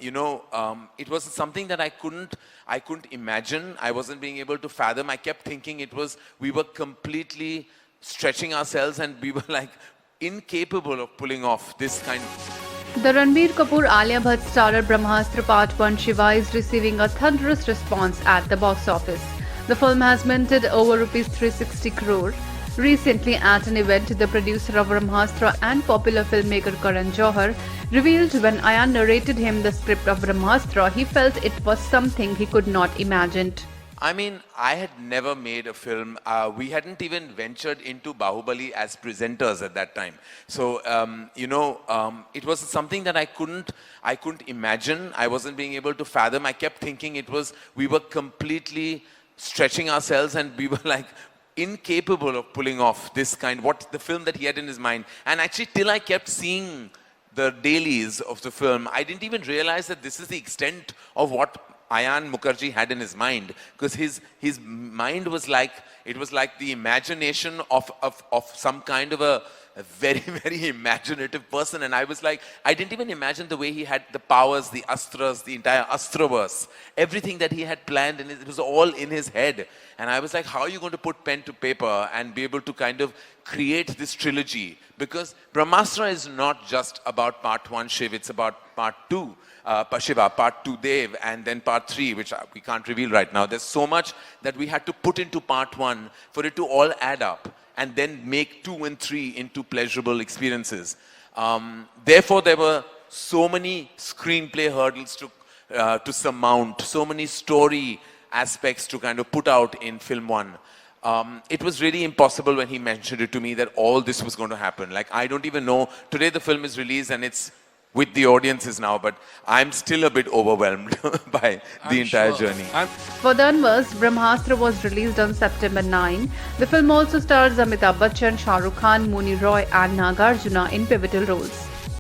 it was something that I couldn't imagine. I wasn't being able to fathom. I kept thinking we were completely stretching ourselves and we were like incapable of pulling off this kind of. The Ranbir Kapoor-Alia Bhatt-starrer Brahmastra Part 1 Shiva is receiving a thunderous response at the box office. The film has minted over Rs 360 crore. Recently, at an event, the producer of Brahmastra and popular filmmaker Karan Johar revealed when Ayan narrated him the script of Brahmastra, he felt it was something he could not imagine. I mean, I had never made a film. We hadn't even ventured into Bahubali as presenters at that time. So, it was something that I couldn't imagine. I wasn't being able to fathom. I kept thinking we were completely stretching ourselves and we were like incapable of pulling off the film that he had in his mind. And actually, till I kept seeing the dailies of the film, I didn't even realize that this is the extent of what Ayan Mukherjee had in his mind, because his mind was like the imagination of some kind of a very, very imaginative person. And I was like, I didn't even imagine the way he had the powers, the astras, the entire astraverse, everything that he had planned, and it was all in his head. And I was like, how are you going to put pen to paper and be able to kind of create this trilogy? Because Brahmastra is not just about part 1 Shiv, it's about part 2. Shiva, part 2 Dev, and then part 3, which we can't reveal right now. There's so much that we had to put into part 1 for it to all add up, and then make 2 and 3 into pleasurable experiences. Therefore, there were so many screenplay hurdles to surmount, so many story aspects to kind of put out in film 1. It was really impossible when he mentioned it to me that all this was going to happen. Like, I don't even know. Today the film is released and it's with the audiences now, but I'm still a bit overwhelmed by the entire journey. For the Unverse, Brahmastra was released on September 9. The film also stars Amitabh Bachchan, Shah Rukh Khan, Mooni Roy and Nagarjuna in pivotal roles.